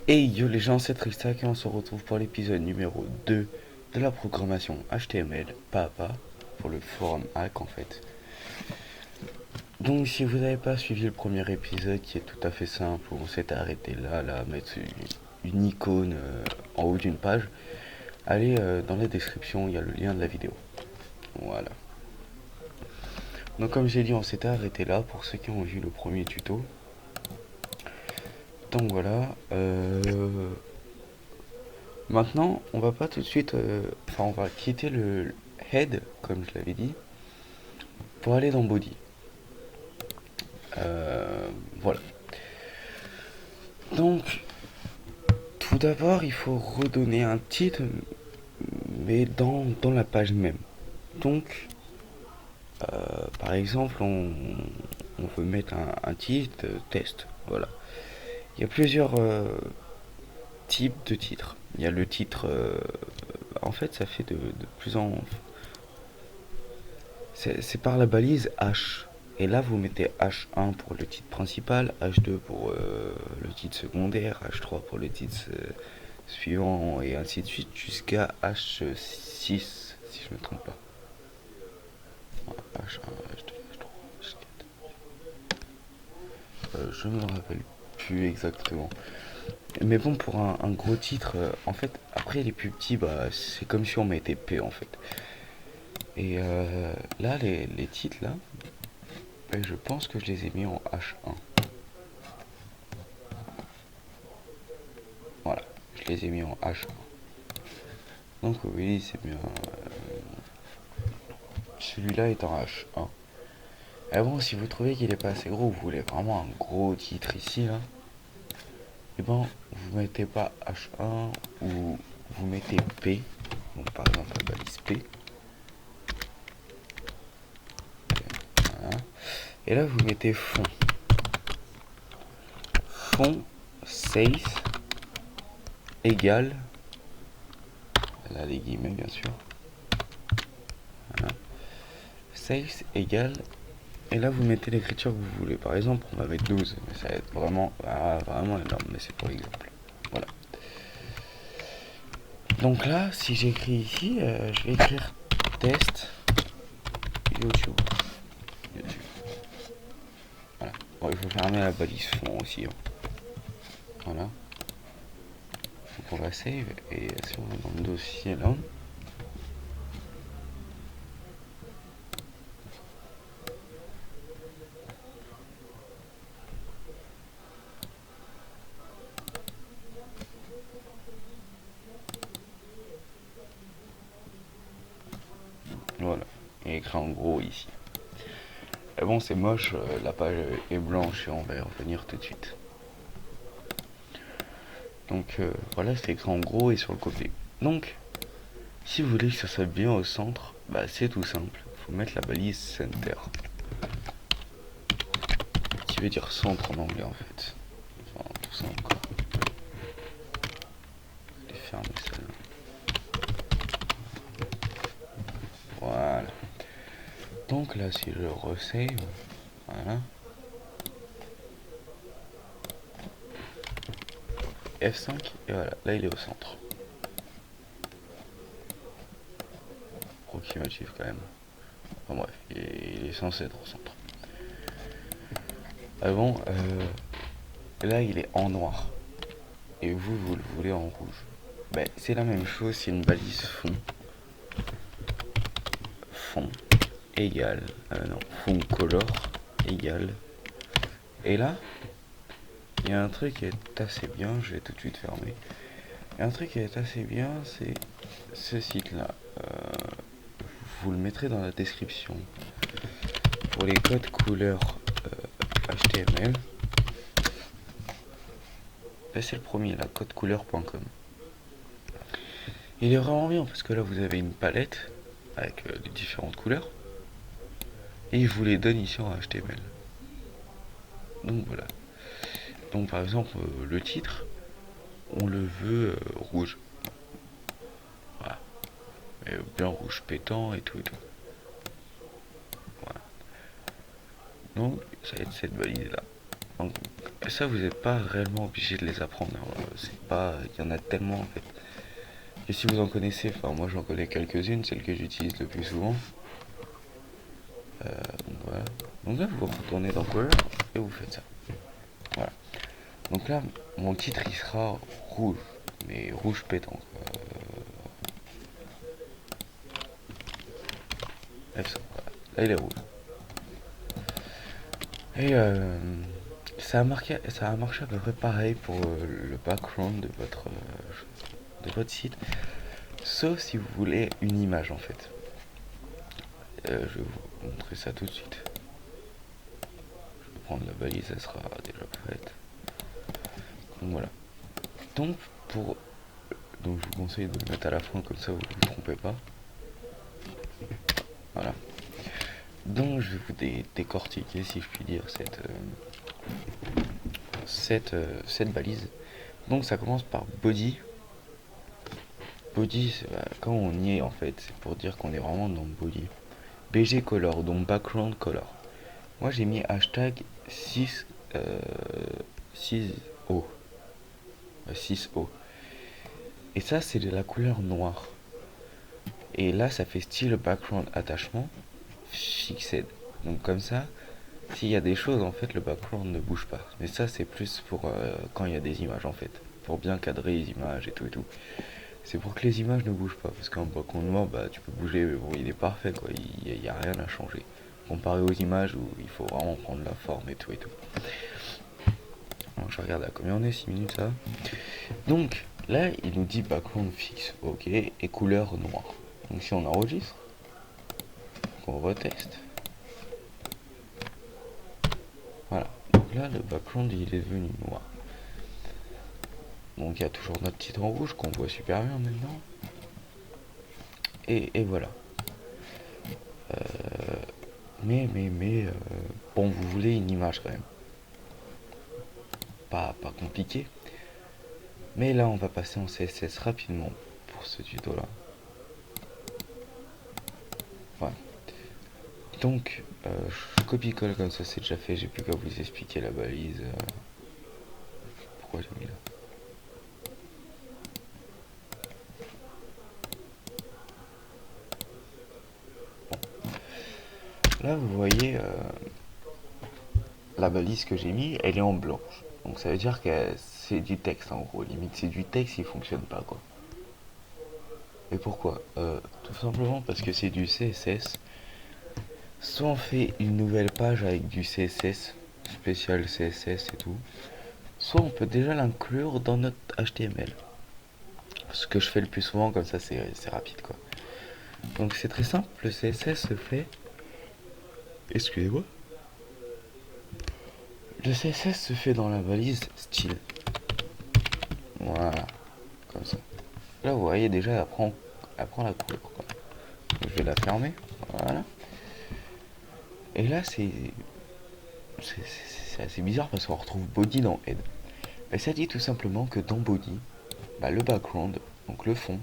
Hey yo les gens, c'est Tristac et on se retrouve pour l'épisode numéro 2 de la programmation HTML pas à pas pour le forum hack en fait. Donc si vous n'avez pas suivi le premier épisode qui est tout à fait simple où on s'est arrêté là à mettre une icône en haut d'une page, allez dans la description, il y a le lien de la vidéo. Voilà. Donc comme j'ai dit, on s'était arrêté là pour ceux qui ont vu le premier tuto. Donc voilà. Maintenant, on va pas tout de suite. Enfin, on va quitter le head, comme je l'avais dit, pour aller dans body. Voilà. Donc, tout d'abord, il faut redonner un titre, mais dans la page même. Donc, par exemple, on veut mettre un titre test. Voilà. Il y a plusieurs types de titres. Il y a le titre. En fait, ça fait de plus en. C'est par la balise H. Et là, vous mettez H1 pour le titre principal, H2 pour le titre secondaire, H3 pour le titre suivant, et ainsi de suite, jusqu'à H6, si je ne me trompe pas. H1, H2, H3, H4. Je ne me rappelle plus exactement. Mais bon, pour un gros titre, en fait, après les plus petits, bah, c'est comme si on mettait P en fait. Et là, les titres, là, je pense que je les ai mis en H1. Voilà, je les ai mis en H1. Donc oui, c'est bien. Celui-là est en H1. Et bon, si vous trouvez qu'il est pas assez gros, vous voulez vraiment un gros titre ici, là, et bon, vous mettez pas H1 ou vous mettez P. Donc par exemple la balise P. Voilà. Et là, vous mettez fond. Fond safe égale. Là, les guillemets, bien sûr. Voilà. Safe égale. Et là, vous mettez l'écriture que vous voulez. Par exemple, on va mettre 12. Mais ça va être vraiment, vraiment énorme. Mais c'est pour l'exemple. Voilà. Donc là, si j'écris ici, je vais écrire test YouTube. YouTube. Voilà. Bon, il faut fermer la balise fond aussi, hein. Voilà. Donc on va save. Et si on va dans le dossier là. Voilà. Et écrit en gros ici. Et bon, c'est moche, la page est blanche et on va y revenir tout de suite. Donc voilà, c'est écrit en gros et sur le côté. Donc, si vous voulez que ça soit bien au centre, bah c'est tout simple. Il faut mettre la balise center. Qui veut dire centre en anglais en fait. Enfin, tout simple quoi. Je vais fermer celle-là. Voilà. Donc là, si je resave, voilà. F5, et voilà, là il est au centre. Approximatif quand même. Enfin bref, il est censé être au centre. Ah bon, là il est en noir. Et vous le voulez en rouge. Ben, c'est la même chose, c'est une balise fond. Fond égale. Non, fond color égale. Et là, il y a un truc qui est assez bien, je vais tout de suite fermer. Il y a un truc qui est assez bien, c'est ce site-là. Vous le mettrez dans la description. Pour les codes couleurs HTML, ben, c'est le premier, là, codecouleur.com. Il est vraiment bien parce que là vous avez une palette avec les différentes couleurs et il vous les donne ici en HTML. Donc voilà. Donc par exemple le titre, on le veut rouge. Voilà. Et bien rouge pétant et tout et tout. Voilà. Donc ça va être cette balise là. Donc, ça, vous n'êtes pas réellement obligé de les apprendre, hein. C'est pas, il y en a tellement en fait. Et si vous en connaissez, enfin moi j'en connais quelques-unes, celles que j'utilise le plus souvent. Donc voilà. Donc là, vous retournez dans Color et vous faites ça. Voilà. Donc là, mon titre il sera rouge, mais rouge pétant. F100, voilà. Là, il est rouge. Et ça a marché à peu près pareil pour le background de votre site, sauf si vous voulez une image en fait. Je vais vous montrer ça tout de suite. Je vais prendre la balise, elle sera déjà prête. Donc voilà. Donc pour donc je vous conseille de le mettre à la fin comme ça vous ne vous trompez pas. Voilà. Donc je vais vous décortiquer si je puis dire cette balise. Donc ça commence par body. Body, quand on y est en fait, c'est pour dire qu'on est vraiment dans le body. BG color, donc background color. Moi j'ai mis hashtag 6, 6O. 6O. Et ça c'est de la couleur noire. Et là ça fait style background attachement fixed. Donc comme ça, s'il y a des choses en fait le background ne bouge pas. Mais ça c'est plus pour quand il y a des images en fait. Pour bien cadrer les images et tout et tout. C'est pour que les images ne bougent pas. Parce qu'un background noir, bah tu peux bouger, mais bon il est parfait quoi. Il y a rien à changer. Comparé aux images où il faut vraiment prendre la forme et tout et tout. Alors, je regarde à combien on est, 6 minutes ça. Donc là il nous dit background fixe, ok, et couleur noire. Donc si on enregistre, on reteste. Voilà, donc là le background il est devenu noir. Donc il y a toujours notre titre en rouge qu'on voit super bien maintenant. Et voilà. Bon, vous voulez une image quand même. Pas compliqué. Mais là, on va passer en CSS rapidement pour ce tuto-là. Voilà. Donc, je copie-colle comme ça, c'est déjà fait. J'ai plus qu'à vous expliquer la balise. Pourquoi j'ai mis là. Là, vous voyez la balise que j'ai mis, elle est en blanche. Donc ça veut dire que c'est du texte en gros. Limite, c'est du texte, il fonctionne pas quoi. Et pourquoi tout simplement parce que c'est du CSS. Soit on fait une nouvelle page avec du CSS, spécial CSS et tout, soit on peut déjà l'inclure dans notre HTML. Ce que je fais le plus souvent, comme ça c'est rapide quoi. Donc c'est très simple, le CSS se fait. Excusez-moi. Le CSS se fait dans la balise style. Voilà, comme ça. Là vous voyez déjà, elle prend la couleur quoi. Je vais la fermer, voilà. Et là c'est assez bizarre parce qu'on retrouve body dans head. Et ça dit tout simplement que dans body, bah, le background, donc le fond,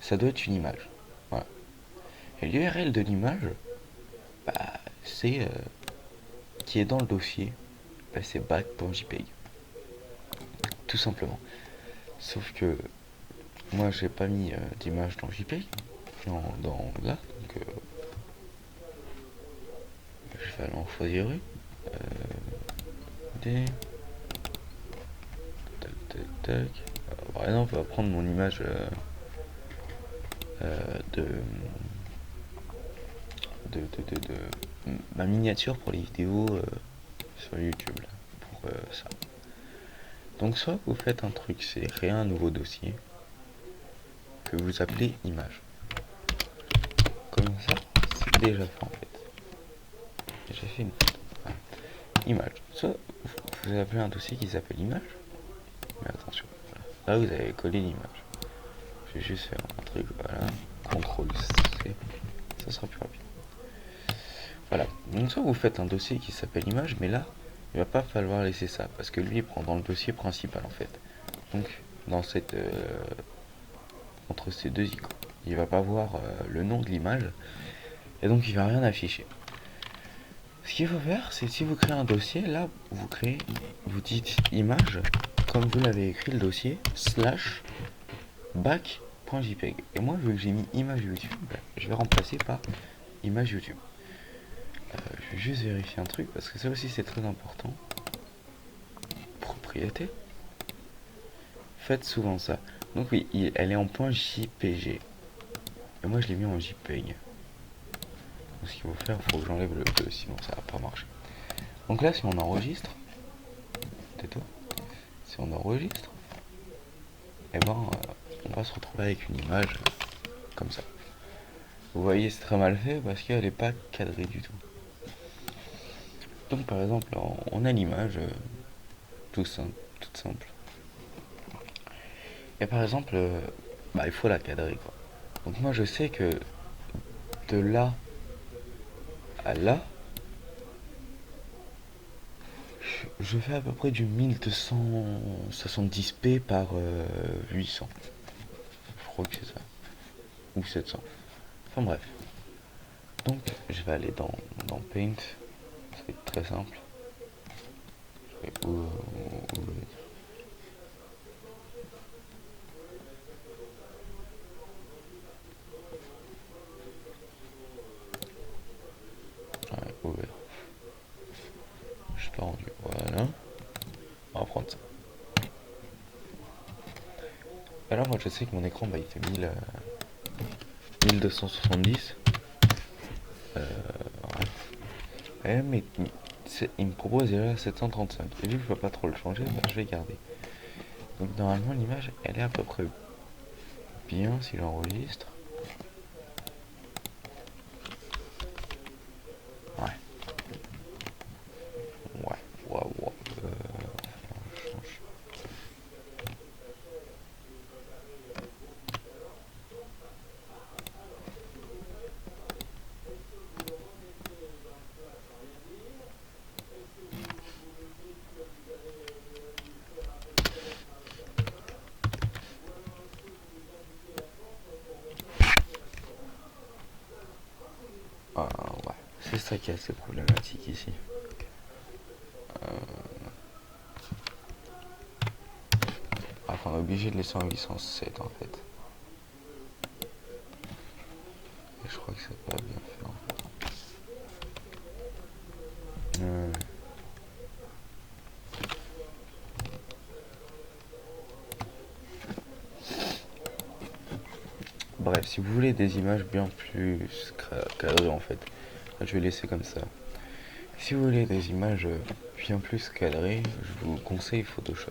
ça doit être une image. Voilà. Et l'URL de l'image, bah, c'est qui est dans le dossier, bah, c'est back.jpg. Tout simplement. Sauf que moi j'ai pas mis d'image dans JPEG, dans là, donc je vais aller en choisir une. Des... Tac tac tac. Alors, par exemple, on va prendre mon image de ma miniature pour les vidéos sur YouTube là, pour ça. Donc soit vous faites un truc, c'est créer un nouveau dossier que vous appelez image. Comme ça, c'est déjà fait en fait. J'ai fait une photo. Voilà. Image. Soit vous appelez un dossier qui s'appelle image. Mais attention, voilà. Là vous avez collé l'image. Je vais juste faire un truc, voilà. CTRL C. Ça sera plus rapide. Voilà. Donc soit vous faites un dossier qui s'appelle image, mais là, il va pas falloir laisser ça parce que lui il prend dans le dossier principal en fait. Donc dans cette entre ces deux icônes, il va pas voir le nom de l'image et donc il va rien afficher. Ce qu'il faut faire, c'est si vous créez un dossier, là, vous dites image, comme vous l'avez écrit le dossier, slash back.jpg. Et moi, vu que j'ai mis image YouTube, je vais remplacer par image YouTube. Je vais juste vérifier un truc, parce que ça aussi c'est très important. Propriété. Faites souvent ça. Donc oui, elle est en point .jpg. Et moi je l'ai mis en JPEG. Donc ce qu'il faut faire, il faut que j'enlève le 2, sinon ça va pas marcher. Donc là, si on enregistre, si on enregistre, et ben on va se retrouver avec une image comme ça. Vous voyez, c'est très mal fait parce qu'elle n'est pas cadrée du tout. Donc par exemple, on a l'image toute simple. Et par exemple, il faut la cadrer quoi. Donc moi je sais que de là à là, je fais à peu près du 1270p par 800. Je crois que c'est ça. Ou 700. Enfin bref. Donc je vais aller dans Paint. C'est très simple. Je vais ouvert. Je suis pas rendu. Voilà. On va prendre ça. Et là, moi, je sais que mon écran, il fait 1270. Ouais. Mais il me propose déjà 735. Et vu que je peux pas trop le changer, je vais garder. Donc normalement, l'image, elle est à peu près bien si j'enregistre. Ouais. Waouh. Change. Ouais. C'est ça qui est assez problématique ici. On est obligé de laisser en 807 en fait. Et je crois que c'est pas bien fait en fait. Bref, si vous voulez des images bien plus cadrées en fait, je vais laisser comme ça. Si vous voulez des images bien plus cadrées, je vous conseille Photoshop.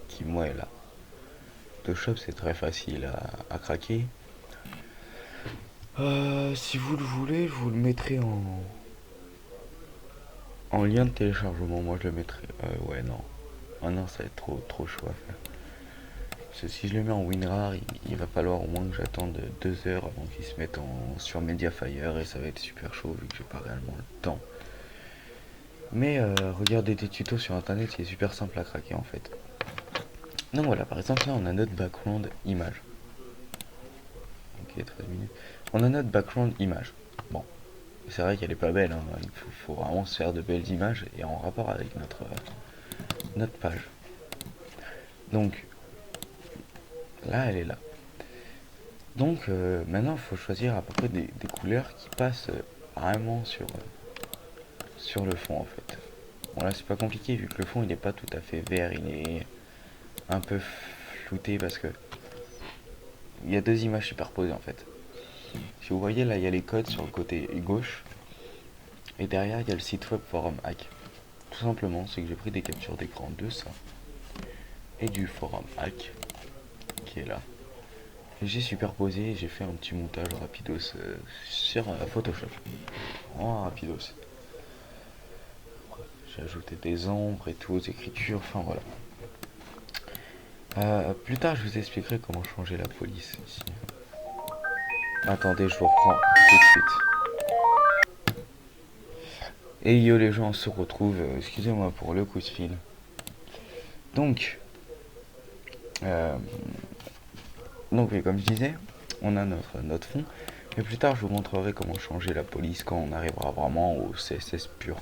Qui moi est là. Photoshop c'est très facile à craquer. Si vous le voulez, je vous le mettrai en lien de téléchargement. Moi je le mettrai. Ouais non. Ah non, ça va être trop chaud à faire. Parce que si je le mets en WinRAR, il va falloir au moins que j'attende 2 heures avant qu'il se mette sur Mediafire et ça va être super chaud vu que j'ai pas réellement le temps. Mais regardez des tutos sur internet, c'est super simple à craquer en fait. Donc voilà, par exemple là on a notre background image. Ok, 13 minutes. On a notre background image. Bon, c'est vrai qu'elle est pas belle, hein. Il faut vraiment se faire de belles images et en rapport avec notre page. Donc là elle est là. Donc maintenant il faut choisir à peu près des couleurs qui passent vraiment sur le fond en fait. Bon là c'est pas compliqué vu que le fond il n'est pas tout à fait vert, il est un peu flouté parce que il y a deux images superposées en fait. Si vous voyez là il y a les codes sur le côté gauche et derrière il y a le site web forum hack. Tout simplement c'est que j'ai pris des captures d'écran de ça et du forum hack qui est là. Et j'ai superposé et j'ai fait un petit montage rapidos sur Photoshop. En rapidos. J'ai ajouté des ombres et tout aux écritures, enfin voilà. Plus tard, je vous expliquerai comment changer la police ici. Attendez, je vous reprends tout de suite. Et yo les gens, on se retrouve. Excusez-moi pour le coup de fil. Donc, oui, comme je disais, on a notre fond. Et plus tard, je vous montrerai comment changer la police quand on arrivera vraiment au CSS pur.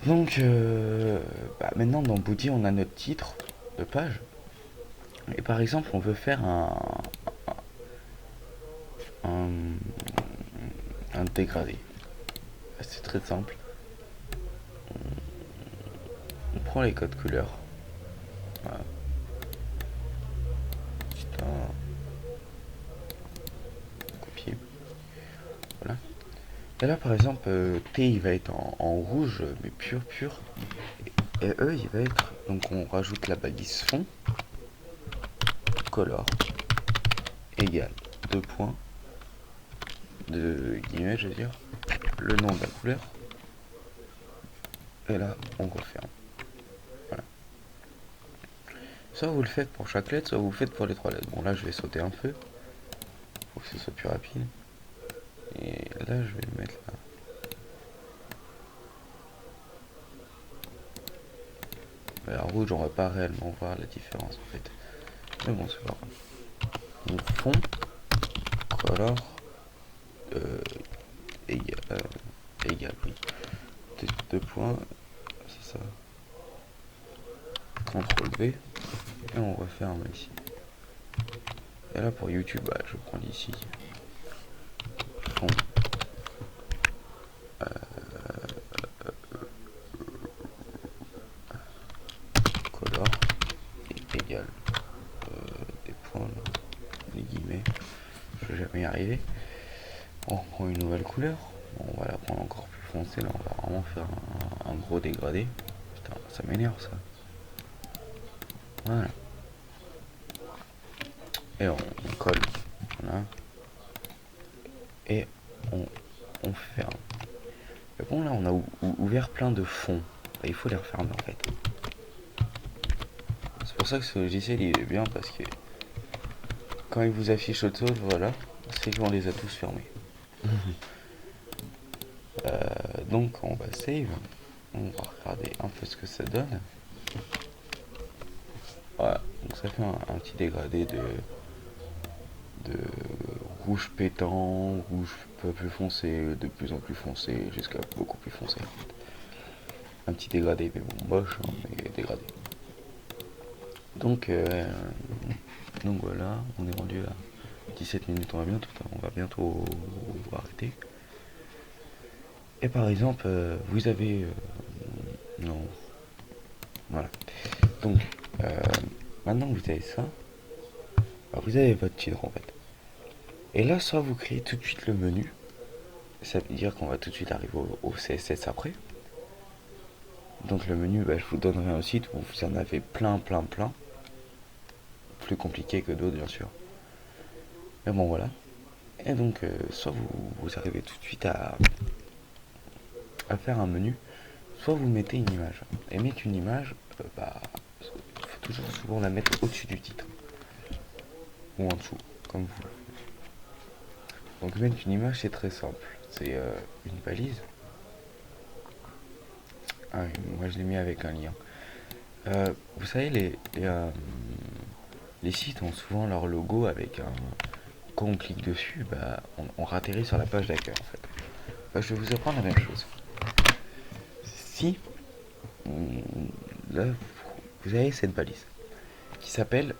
Donc, maintenant dans Body, on a notre titre de page. Et par exemple, on veut faire un, un dégradé. C'est très simple. On prend les codes couleurs. Voilà. C'est un copier. Voilà. Et là, par exemple, T il va être en rouge, mais pur, pur. Et E il va être. Donc, on rajoute la balise fond, color, égale 2 points, de guillemets, je veux dire, le nom de la couleur. Et là, on referme. Voilà. Soit vous le faites pour chaque lettre, soit vous le faites pour les 3 lettres. Bon, là, je vais sauter un peu, pour que ce soit plus rapide. Et là, je vais le mettre là. La rouge, on va pas réellement voir la différence en fait. Mais bon, c'est pas grave. Donc, fond, color, égal, oui. Deux points, c'est ça. CTRL V, et on referme ici. Et là, pour YouTube, bah, je prends ici. Fond, color, et égal. Des points, là, des guillemets. Je vais jamais y arriver. On prend une nouvelle couleur. On va la prendre encore plus foncée. Là, on va vraiment faire un gros dégradé. Putain, ça m'énerve ça. Voilà. Et on colle. Voilà. Et on ferme. Mais bon, là, on a ouvert plein de fonds. Et il faut les refermer en fait. C'est pour ça que ce logiciel il est bien parce que quand il vous affiche autre chose, voilà, c'est qu'on les a tous fermés. Donc on va save, on va regarder un peu ce que ça donne. Voilà, donc ça fait un petit dégradé de rouge pétant, rouge peu plus foncé, de plus en plus foncé, jusqu'à beaucoup plus foncé. Un petit dégradé, mais bon, moche, hein, mais dégradé. Donc voilà, on est rendu à 17 minutes, on va bientôt arrêter. Et par exemple, vous avez... non. Voilà. Donc, maintenant que vous avez ça, bah, vous avez votre titre en fait. Et là, soit vous créez tout de suite le menu. Ça veut dire qu'on va tout de suite arriver au CSS après. Donc le menu, bah, je vous donnerai un site où vous en avez plein. Plus compliqué que d'autres, bien sûr. Mais bon, voilà. Et donc, soit vous arrivez tout de suite à faire un menu, soit vous mettez une image. Et mettre une image, bah, faut toujours souvent la mettre au-dessus du titre. Ou en dessous, comme vous. Donc mettre une image, c'est très simple. C'est une balise. Ah, moi je l'ai mis avec un lien. Vous savez, les sites ont souvent leur logo avec un... Quand on clique dessus, bah, on ratterrit sur la page d'accueil en fait. Bah, je vais vous apprendre la même chose. Si là vous avez cette balise qui s'appelle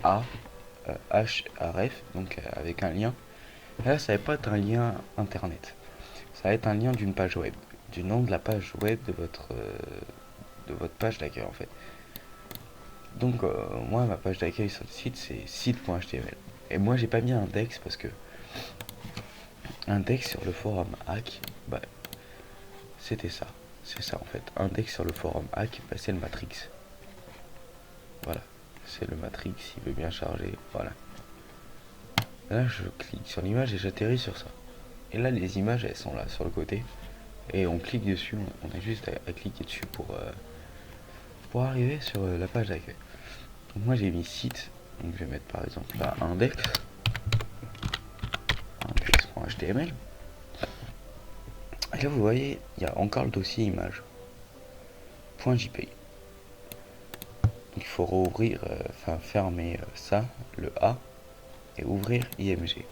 href, donc avec un lien. Là, ça va pas être un lien internet. Ça va être un lien d'une page web, du nom de la page web de votre page d'accueil en fait. Donc moi ma page d'accueil sur le site c'est site.html. Et moi j'ai pas mis un index parce que index sur le forum hack, bah c'était ça. C'est ça en fait. Index sur le forum hack, bah, c'est le matrix. Voilà. C'est le matrix, il veut bien charger. Voilà. Là je clique sur l'image et j'atterris sur ça. Et là les images elles sont là sur le côté. Et on clique dessus, on a juste à cliquer dessus pour arriver sur la page d'accueil. Donc moi j'ai mis site, donc je vais mettre par exemple là index.html. Et là vous voyez, il y a encore le dossier image .jpg. Donc il faut rouvrir, enfin fermer ça, le A, et ouvrir IMG.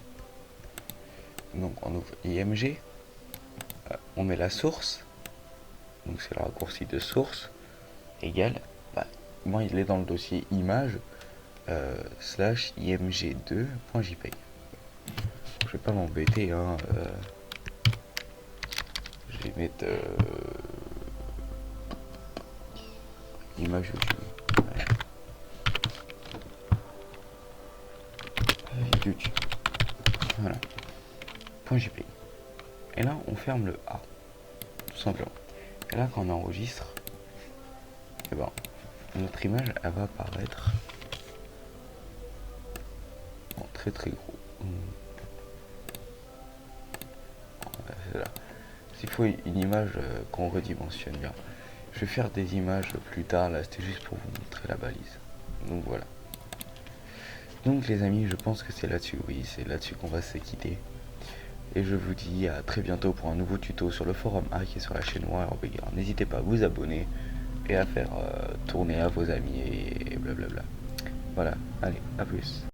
Donc on ouvre IMG, on met la source, donc c'est le raccourci de source, égale, moi il est dans le dossier image slash img2.jpg. Je vais pas m'embêter, hein, je vais mettre image YouTube. YouTube. Voilà. .jpg. Et là, on ferme le A, tout simplement. Et là, quand on enregistre, et ben, notre image, elle va apparaître en très très gros. Voilà. S'il faut une image qu'on redimensionne bien. Je vais faire des images plus tard, là c'était juste pour vous montrer la balise. Donc voilà. Donc les amis, je pense que c'est là-dessus, oui, c'est là-dessus qu'on va se quitter. Et je vous dis à très bientôt pour un nouveau tuto sur le forum hack et sur la chaîne Warrior. N'hésitez pas à vous abonner et à faire tourner à vos amis et blablabla. Voilà, allez, à plus.